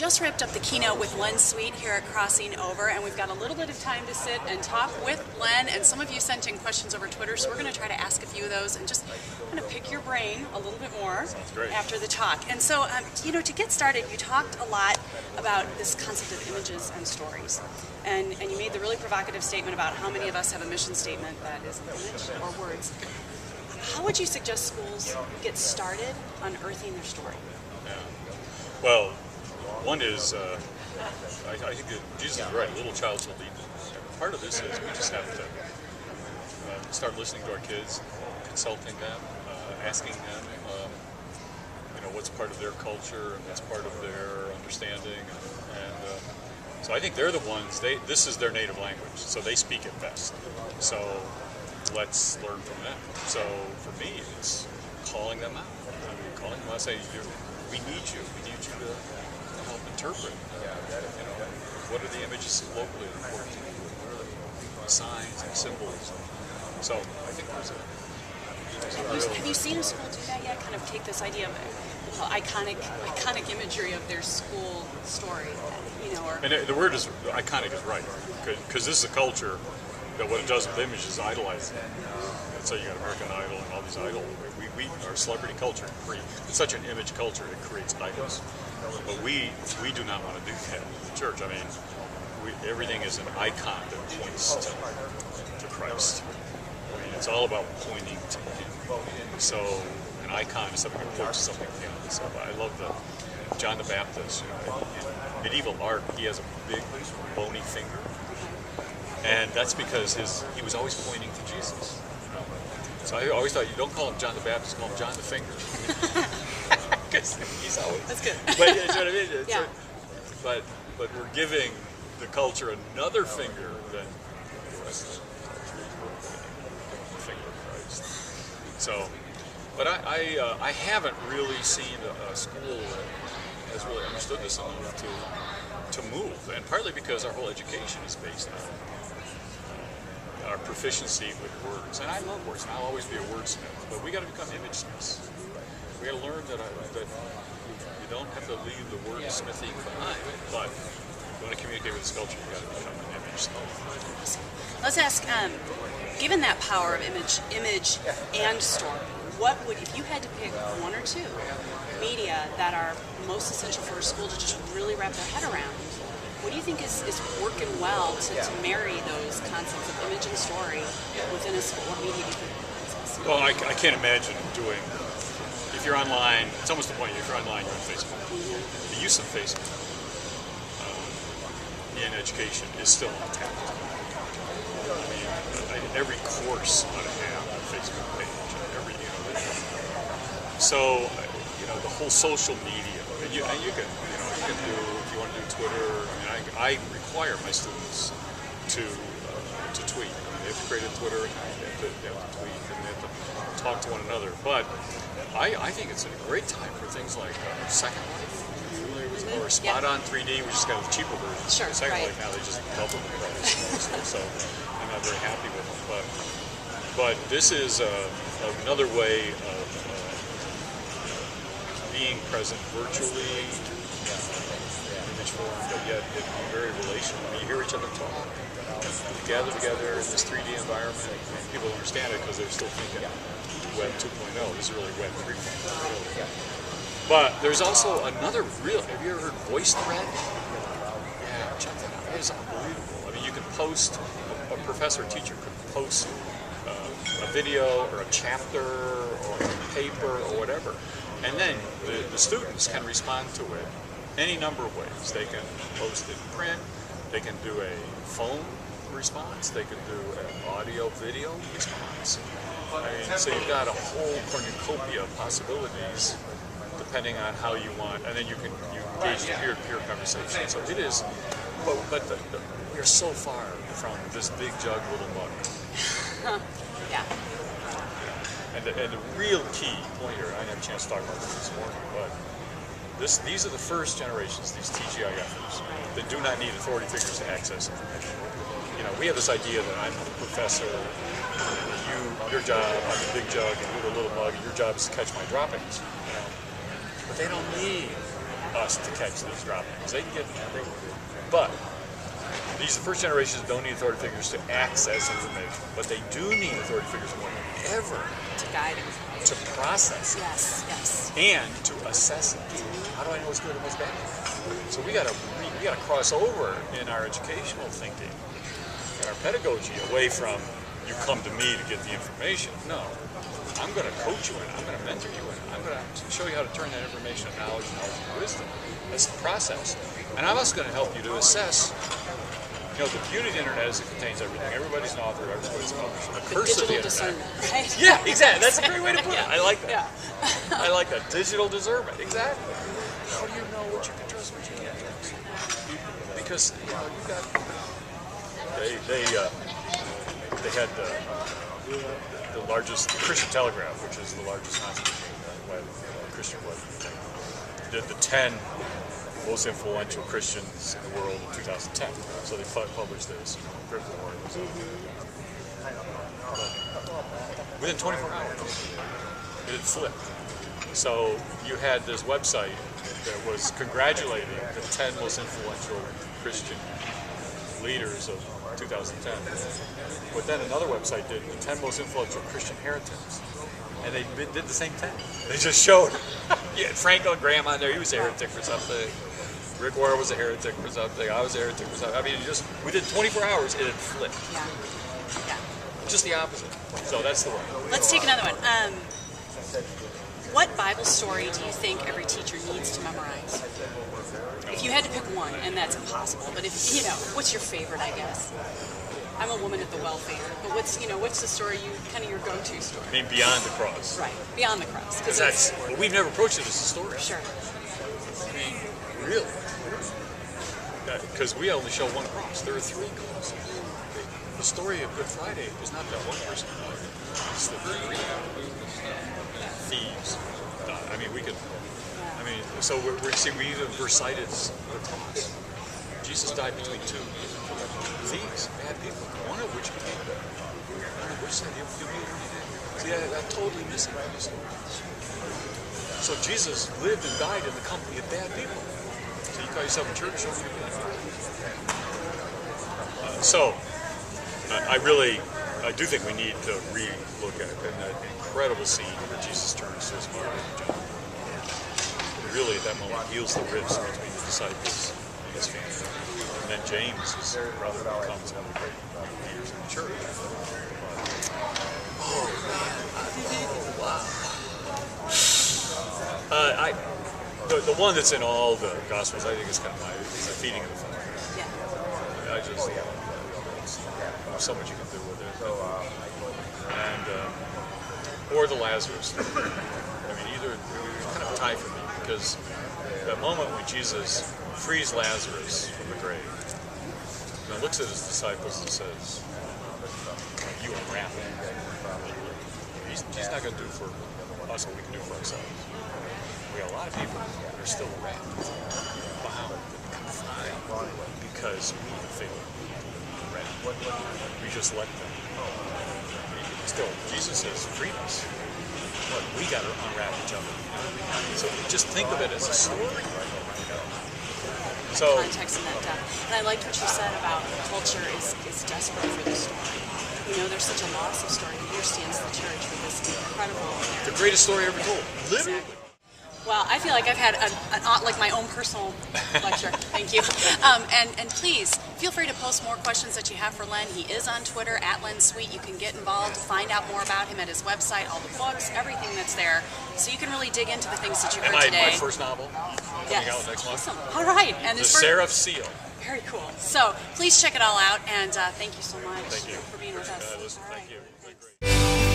just wrapped up the keynote with Len Sweet here at Crossing Over, and we've got a little bit of time to sit and talk with Len, and some of you sent in questions over Twitter, so we're going to try to ask a few of those and just kind of pick your brain a little bit more after the talk. And so, you know, to get started, you talked a lot about this concept of images and stories, and you made the really provocative statement about how many of us have a mission statement that is an image or words. How would you suggest schools get started unearthing their story? Yeah. Well, one is, I think that Jesus is right, a little child shall lead them. Part of this is we just have to start listening to our kids, consulting them, asking them, you know, what's part of their culture and what's part of their understanding. And so I think they're the ones, this is their native language, so they speak it best. So let's learn from them. So for me, it's calling them out. I mean, calling them out, saying, we need you to help interpret. You know, what are the images locally important to you? What are the signs and symbols? So I think there's a Have you seen a school do that yet? Kind of take this idea of iconic imagery of their school story, you know, or... And the word is iconic is right, because this is a culture that what it does with images is idolize it. And so you got American Idol and all these idols. Our celebrity culture, it's such an image culture, it creates idols. But we do not want to do that in the church. I mean, everything is an icon that points to Christ. I mean, it's all about pointing to Him. So an icon is something that points to something beyond. So I love John the Baptist. You know, in medieval art, he has a big bony finger. And that's because he was always pointing to Jesus. You know? So I always thought, you don't call him John the Baptist, call him John the Finger. Because he's always... That's good. But you know what I mean? Yeah. But we're giving the culture another finger than the rest of the finger of Christ. So, but I haven't really seen a school that has really understood this enough to move, and partly because our whole education is based on our proficiency with words. And I love words, and I'll always be a wordsmith, but we got to become image smiths. We got to learn that you don't have to leave the wordsmithing behind, but if you want to communicate with this culture, you got to become an image smith. Let's ask, given that power of image and story, what would, if you had to pick one or two media that are most essential for a school to just really wrap their head around, what do you think is working well to marry those concepts of image and story within a school? What media do you think? Well, I can't imagine doing, if you're online, it's almost the point, if you're online, you're on Facebook. Mm-hmm. The use of Facebook in education is still untapped. I mean, every course ought to have a Facebook page. So, you know, the whole social media, and you can do, if you want to do Twitter. I mean, I require my students to tweet. I mean, they have to create a Twitter, and they have to tweet, and they have to talk to one another. But I think it's a great time for things like Second Life, or Spot On 3D, which is kind of the cheaper version. Sure, Second Life now they just double the price, so I'm not very happy with them. But this is another way of being present virtually, image form, but yet it be very relational. I mean, you hear each other talk. You gather together in this 3D environment, and people understand it because they're still thinking Web 2.0. This is really Web 3.0. But there's also another real. Have you ever heard VoiceThread? Yeah, check that out. It is unbelievable. I mean, you can post. A professor, teacher could post a video or a chapter or a paper or whatever. And then the students can respond to it any number of ways. They can post it in print, they can do a phone response, they can do an audio-video response. I mean, so you've got a whole cornucopia of possibilities depending on how you want, and then you engage in peer-to-peer conversation. So it is, but we are so far from this big jug, little mug. Yeah. And the real key point here, I didn't have a chance to talk about this morning, but these are the first generations, these TGIFers, that do not need authority figures to access information. You know, we have this idea that I'm a professor, your job, I'm the big jug, and you're the little mug, and your job is to catch my droppings. You know? But they don't need us to catch these droppings. They can get, but these are the first generations that don't need authority figures to access information, but they do need authority figures more than ever To guide them. to process it Yes. and to assess it. How do I know what's good and what's bad? So we gotta cross over in our educational thinking and our pedagogy away from you come to me to get the information. No, I'm going to coach you in it. I'm going to mentor you in it. I'm going to show you how to turn that information into knowledge and wisdom. That's the process. And I'm also going to help you to assess. You know, the beauty of the internet is it contains everything. Everybody's an author. Everybody's a publisher. The curse of the digital internet. discernment, right? Yeah, exactly. That's a great way to put it. I like that. Yeah. I like that. Digital discernment. Exactly. How do you know what you can trust, what you can't trust? Because you know you got they had the largest Christian Telegraph, which is the largest Christian web, did the 10 most influential Christians in the world in 2010. So they published this. Within 24 hours, it had flipped. So you had this website that was congratulating the 10 most influential Christian leaders of 2010. But then another website did the 10 most influential Christian heretics. And they did the same thing. They just showed, you had Franklin Graham on there, he was a heretic for something. Rick Warren was a heretic for something, I was a heretic for something. I mean, within 24 hours, it had flipped. Yeah. Just the opposite. So that's the way. Let's take another one. What Bible story do you think every teacher needs to memorize? If you had to pick one, and that's impossible, but if you know, what's your favorite? I guess I'm a woman at the welfare, but what's the story kind of your go-to story? I mean, beyond the cross. Right, beyond the cross. Because that's we've never approached it as a story. Sure. I mean, really? Because we only show one cross. There are 3 crosses. The story of Good Friday is not that one person. It's the 3 thieves. I mean, we could. I mean, so we're cited as the cross. Jesus died between 2 thieves, bad people. One of which became good. Which said you see, I'm totally missing that story. So Jesus lived and died in the company of bad people. So you call yourself a church, show me your bad. I do think we need to re-look at that incredible scene where Jesus turns to his mother and John. Really, at that moment, heals the rifts between the disciples and his family. And then James, his brother, becomes one of the great leaders in the church. Oh, man. Wow. The one that's in all the Gospels, I think, is kind of is the feeding of the 5,000. Yeah. I just, there's so much you can do with it. And, or the Lazarus. I mean, either, it was kind of a tie for me, because that moment when Jesus frees Lazarus from the grave, and looks at his disciples and says, you unwrap him. He's not going to do for us what we can do for ourselves. We got a lot of people that are still wrapped, bound, confined, because we fail. We just let them. Still, Jesus has freed us, but we got to unwrap each other. So just think of it as a story. So Context in that depth. And I liked what you said about culture is desperate for the story. There's such a loss of story. Here stands the church with this incredible. The greatest story ever told. Literally. Exactly. Well, I feel like I've had like my own personal lecture. Thank you. And please feel free to post more questions that you have for Len. He is on Twitter at Len Sweet. You can get involved, find out more about him at his website, all the books, everything that's there, so you can really dig into the things that you heard today. My first novel coming out next month. Awesome. All right. And The Seraph Seal. Very cool. So please check it all out, and thank you so much Thank you for being with us. Listen, all right. thank you.